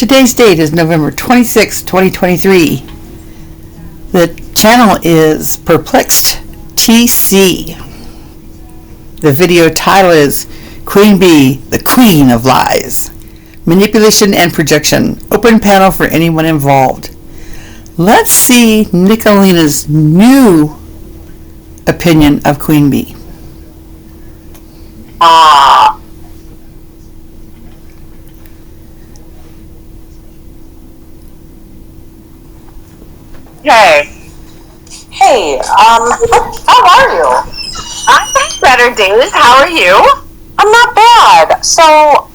Today's date is November 26, 2023. The channel is Purplexed TC. The video title is QueenBee, the Queen of Lies. Manipulation and projection. Open panel for anyone involved. Let's see Nickalina's new opinion of QueenBee. Hey, how are you? I'm better, Days. How are you? I'm not bad. So,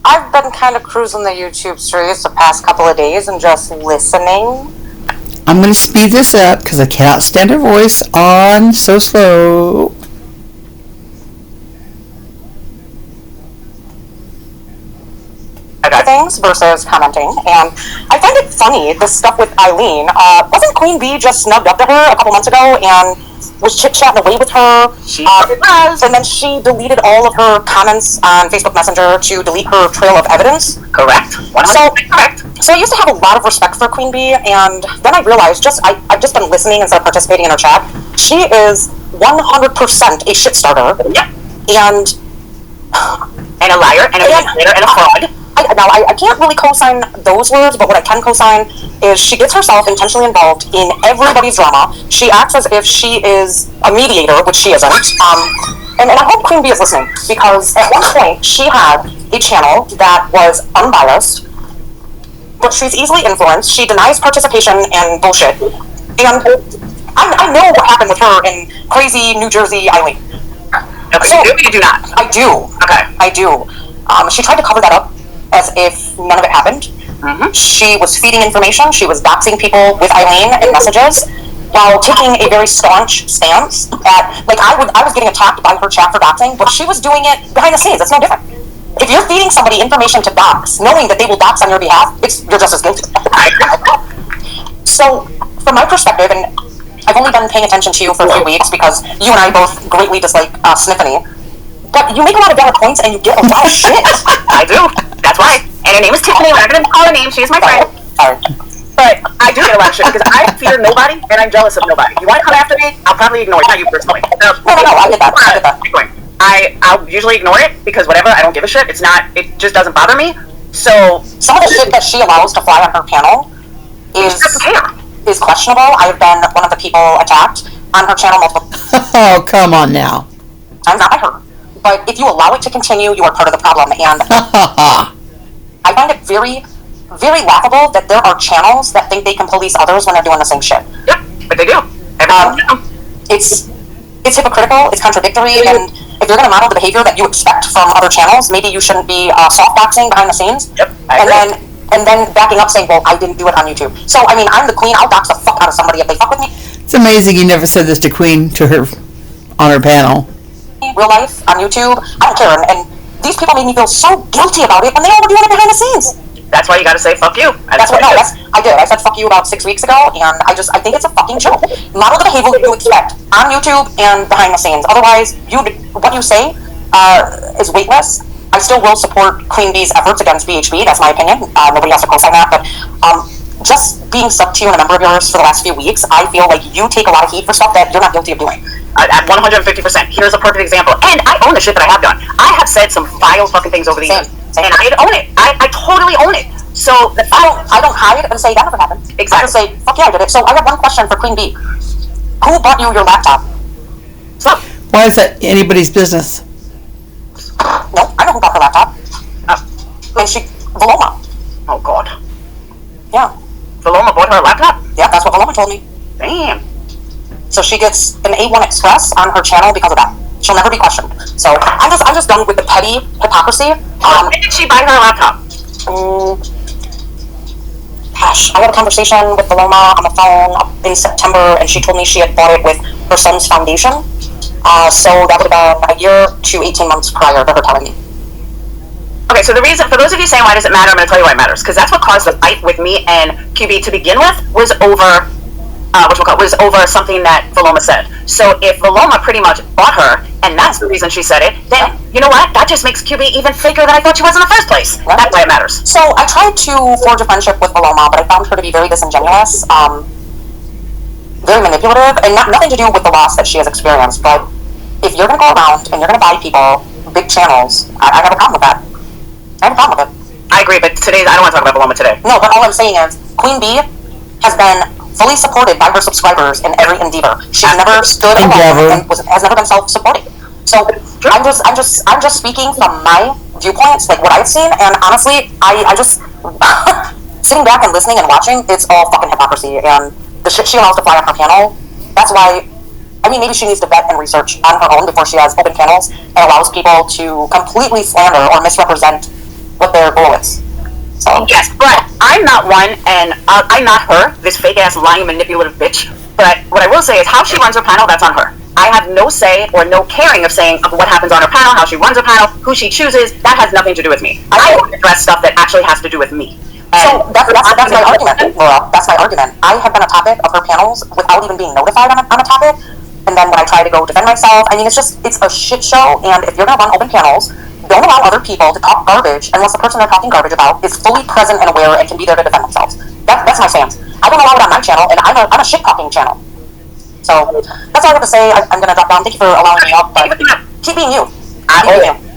I've been kind of cruising the YouTube streets the past couple of days and just listening. I'm going to speed this up because I cannot stand her voice on so slow. Things versus commenting, and I find it funny, this stuff with Eileen. Wasn't QueenBee just snubbed up to her a couple months ago and was chit-chatting away with her? She was. And then she deleted all of her comments on Facebook Messenger to delete her trail of evidence. Correct. 100% correct. So I used to have a lot of respect for QueenBee, and then I realized, I've just been listening instead of participating in her chat. She is 100% a shit starter. Yep. And a liar, and a manipulator, and a fraud. I can't really co-sign those words, but what I can co-sign is she gets herself intentionally involved in everybody's drama. She acts as if she is a mediator, which she isn't. And I hope QueenBee is listening, because at one point she had a channel that was unbiased, but she's easily influenced. She denies participation and bullshit. And I know what happened with her in crazy New Jersey Eileen. Okay, so, you do not? I do. Okay. I do. She tried to cover that up as if none of it happened. Mm-hmm. She was feeding information. She was doxing people with Eileen in messages while taking a very staunch stance at, like, I was getting attacked by her chat for doxing, but she was doing it behind the scenes. It's no different. If you're feeding somebody information to dox, knowing that they will dox on your behalf, you're just as guilty. So, from my perspective, and I've only been paying attention to you for a few weeks because you and I both greatly dislike Sniffany, but you make a lot of valid points and you get a lot of shit. I do. That's why. And her name is Tiffany. We're not going to call her name. She is my friend. Sorry. But I do get a lot of shit because I fear nobody and I'm jealous of nobody. You want to come after me? I'll probably ignore it. Not you personally. No, I get that. I'll usually ignore it because whatever, I don't give a shit. It just doesn't bother me. So some of the shit that she allows to fly on her panel is questionable. I've been one of the people attacked on her channel multiple times. Oh, come on now. I'm not by her. But if you allow it to continue, you are part of the problem. And I find it very, very laughable that there are channels that think they can police others when they're doing the same shit. Yep, but they do. It's hypocritical, it's contradictory, and if you're going to model the behavior that you expect from other channels, maybe you shouldn't be softboxing behind the scenes. Yep, and then backing up saying, well, I didn't do it on YouTube. So, I mean, I'm the queen, I'll dox the fuck out of somebody if they fuck with me. It's amazing you never said this to Queen, to her, on her panel. Real life, on YouTube, I don't care, and these people made me feel so guilty about it when they all were doing it behind the scenes. That's why you gotta say fuck you. I did. I said fuck you about 6 weeks ago, and I think it's a fucking joke. Model the behavior you expect on YouTube and behind the scenes. Otherwise, what you say is weightless. I still will support QueenBee's efforts against VHB. That's my opinion. Nobody has to co-sign that, but just being stuck to you and a member of yours for the last few weeks, I feel like you take a lot of heat for stuff that you're not guilty of doing. At 150%. Here's a perfect example. And I own the shit that I have done. I have said some vile fucking things over the years. And I own it. I totally own it. So I don't hide and say that never happened. Exactly. I just say, fuck yeah, I did it. So I have one question for QueenBee. Who bought you your laptop? So why is that anybody's business? No, I know who bought her laptop. And Valoma. Oh God. Yeah. Valoma bought her a laptop? Yeah, that's what Valoma told me. Damn. So she gets an A1 Express on her channel because of that. She'll never be questioned. So I'm just done with the petty hypocrisy. When did she buy her a laptop? Gosh, I had a conversation with Valoma on the phone in September, and she told me she had bought it with her son's foundation. So that would have been a year to 18 months prior to her telling me. Okay, so the reason, for those of you saying why does it matter, I'm going to tell you why it matters. Because that's what caused the fight with me and QB to begin with, was over something that Valoma said. So if Valoma pretty much bought her and that's the reason she said it, then you know what? That just makes QB even faker than I thought she was in the first place. Right. That's why it matters. So I tried to forge a friendship with Paloma, but I found her to be very disingenuous, very manipulative, and nothing to do with the loss that she has experienced. But if you're going to go around and you're going to buy people big channels, I have a problem with that. I have a problem with it. I agree, but I don't want to talk about Paloma today. No, but all I'm saying is QueenBee has been fully supported by her subscribers in every endeavor. She's never stood alone and has never been self-supporting. So I'm just speaking from my viewpoints, like what I've seen, and honestly, I just sitting back and listening and watching, it's all fucking hypocrisy, and the shit she allows to fly on her panel. That's why, I mean, maybe she needs to vet and research on her own before she has open panels and allows people to completely slander or misrepresent what their goal is. So yes, but I'm not one, and I'm not her, this fake ass lying manipulative bitch. But what I will say is how she runs her panel, that's on her. I have no say or no caring of saying of what happens on her panel, how she runs her panel, who she chooses. That has nothing to do with me. I want to address stuff that actually has to do with me. So that's my argument, Laura. That's my argument. I have been a topic of her panels without even being notified on a topic. And then when I try to go defend myself, I mean, it's a shit show. And if you're going to run open panels, don't allow other people to talk garbage unless the person they're talking garbage about is fully present and aware and can be there to defend themselves. That's my stance. I don't allow it on my channel, and I'm a shit-talking channel. So that's all I have to say. I'm going to drop down. Thank you for allowing me up, but keep being you.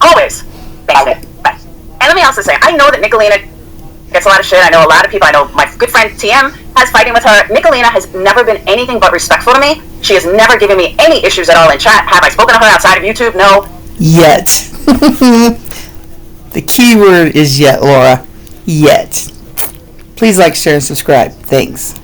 Always. Thanks. Bye. And let me also say, I know that Nickalina gets a lot of shit. I know a lot of people. I know my good friend TM has fighting with her. Nickalina has never been anything but respectful to me. She has never given me any issues at all in chat. Have I spoken to her outside of YouTube? No. Yet. The key word is yet, Laura. Yet. Please like, share, and subscribe. Thanks.